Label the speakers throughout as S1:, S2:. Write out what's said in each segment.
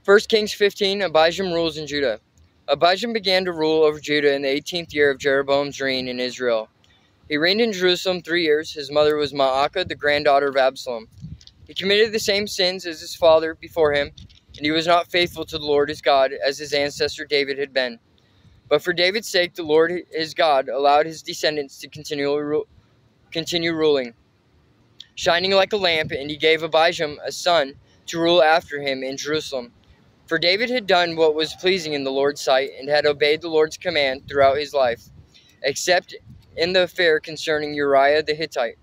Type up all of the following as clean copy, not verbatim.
S1: 1 Kings 15, Abijam rules in Judah. Abijam began to rule over Judah in the 18th year of Jeroboam's reign in Israel. He reigned in Jerusalem 3 years. His mother was Maacah, the granddaughter of Absalom. He committed the same sins as his father before him, and he was not faithful to the Lord his God, as his ancestor David had been. But for David's sake, the Lord his God allowed his descendants to continue ruling, shining like a lamp, and he gave Abijam a son to rule after him in Jerusalem. For David had done what was pleasing in the Lord's sight, and had obeyed the Lord's command throughout his life, except in the affair concerning Uriah the Hittite.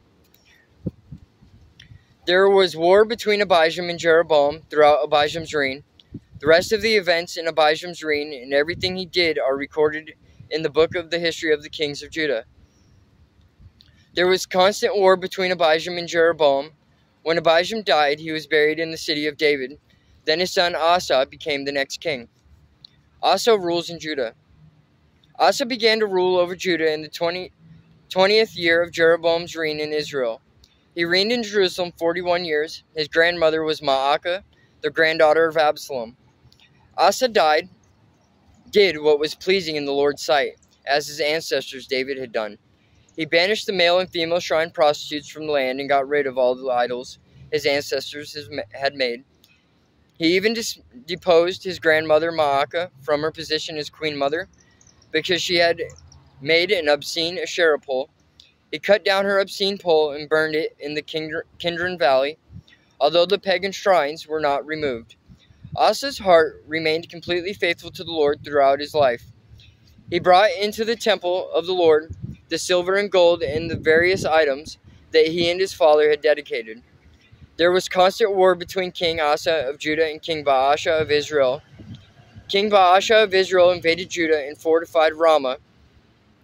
S1: There was war between Abijam and Jeroboam throughout Abijam's reign. The rest of the events in Abijam's reign and everything he did are recorded in the book of the history of the kings of Judah. There was constant war between Abijam and Jeroboam. When Abijam died, he was buried in the city of David. Then his son Asa became the next king. Asa rules in Judah. Asa began to rule over Judah in the 20th year of Jeroboam's reign in Israel. He reigned in Jerusalem 41 years. His grandmother was Maacah, the granddaughter of Absalom. Asa did what was pleasing in the Lord's sight, as his ancestors David had done. He banished the male and female shrine prostitutes from the land and got rid of all the idols his ancestors had made. He even deposed his grandmother Maacah from her position as queen mother because she had made an obscene Asherah pole. He cut down her obscene pole and burned it in the Kidron Valley, although the pagan shrines were not removed. Asa's heart remained completely faithful to the Lord throughout his life. He brought into the temple of the Lord the silver and gold and the various items that he and his father had dedicated. There was constant war between King Asa of Judah and King Baasha of Israel. King Baasha of Israel invaded Judah and fortified Ramah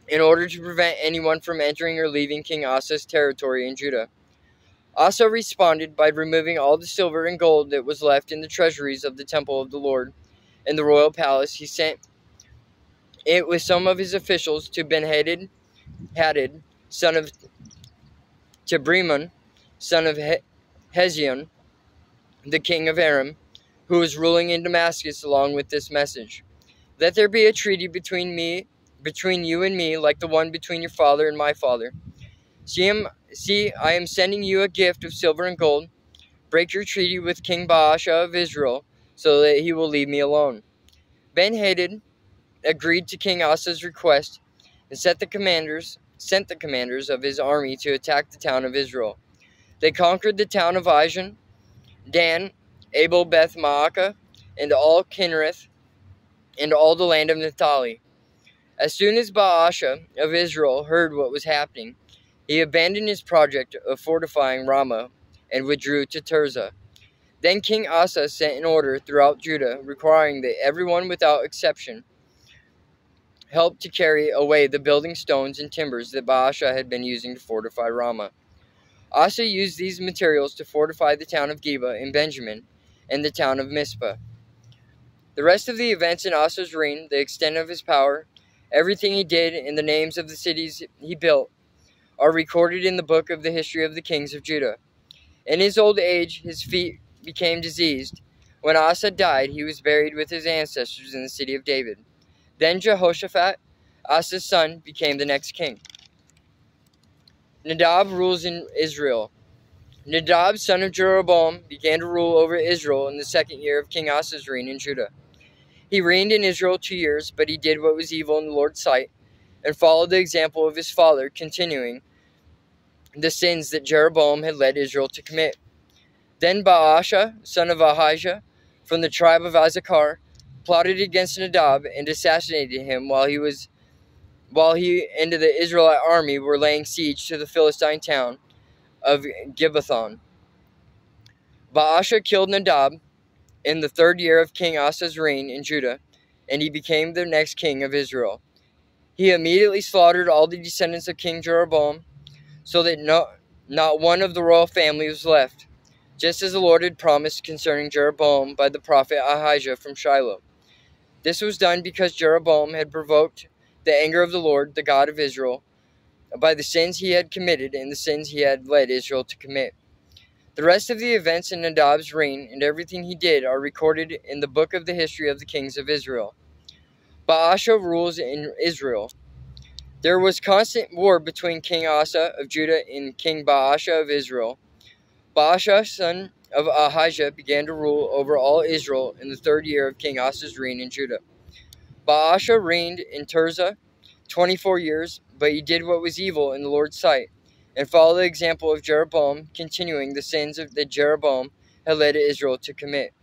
S1: in order to prevent anyone from entering or leaving King Asa's territory in Judah. Asa responded by removing all the silver and gold that was left in the treasuries of the temple of the Lord and the royal palace. He sent it with some of his officials to Ben-Hadad, son of Tabrimon, son of Hezion, the king of Aram, who was ruling in Damascus, along with this message: "Let there be a treaty between you and me, like the one between your father and my father. See, I am sending you a gift of silver and gold. Break your treaty with King Baasha of Israel, so that he will leave me alone." Ben-Hadad agreed to King Asa's request and sent the commanders of his army to attack the town of Israel. They conquered the town of Ajan, Dan, Abel Beth Maacah, and all Kinnereth, and all the land of Naphtali. As soon as Baasha of Israel heard what was happening, he abandoned his project of fortifying Ramah and withdrew to Tirzah. Then King Asa sent an order throughout Judah requiring that everyone without exception help to carry away the building stones and timbers that Baasha had been using to fortify Ramah. Asa used these materials to fortify the town of Geba in Benjamin and the town of Mizpah. The rest of the events in Asa's reign, the extent of his power, everything he did, and the names of the cities he built are recorded in the book of the history of the kings of Judah. In his old age, his feet became diseased. When Asa died, he was buried with his ancestors in the city of David. Then Jehoshaphat, Asa's son, became the next king. Nadab rules in Israel. Nadab, son of Jeroboam, began to rule over Israel in the 2nd year of King Asa's reign in Judah. He reigned in Israel 2 years, but he did what was evil in the Lord's sight, and followed the example of his father, continuing the sins that Jeroboam had led Israel to commit. Then Baasha, son of Ahijah, from the tribe of Issachar, plotted against Nadab and assassinated him while he and the Israelite army were laying siege to the Philistine town of Gibbethon. Baasha killed Nadab in the 3rd year of King Asa's reign in Judah, and he became the next king of Israel. He immediately slaughtered all the descendants of King Jeroboam, so that not one of the royal family was left, just as the Lord had promised concerning Jeroboam by the prophet Ahijah from Shiloh. This was done because Jeroboam had provoked the anger of the Lord, the God of Israel, by the sins he had committed and the sins he had led Israel to commit. The rest of the events in Nadab's reign and everything he did are recorded in the book of the history of the kings of Israel. Baasha rules in Israel. There was constant war between King Asa of Judah and King Baasha of Israel. Baasha, son of Ahijah, began to rule over all Israel in the 3rd year of King Asa's reign in Judah. Baasha reigned in Tirzah 24 years, but he did what was evil in the Lord's sight, and followed the example of Jeroboam, continuing the sins that Jeroboam had led Israel to commit.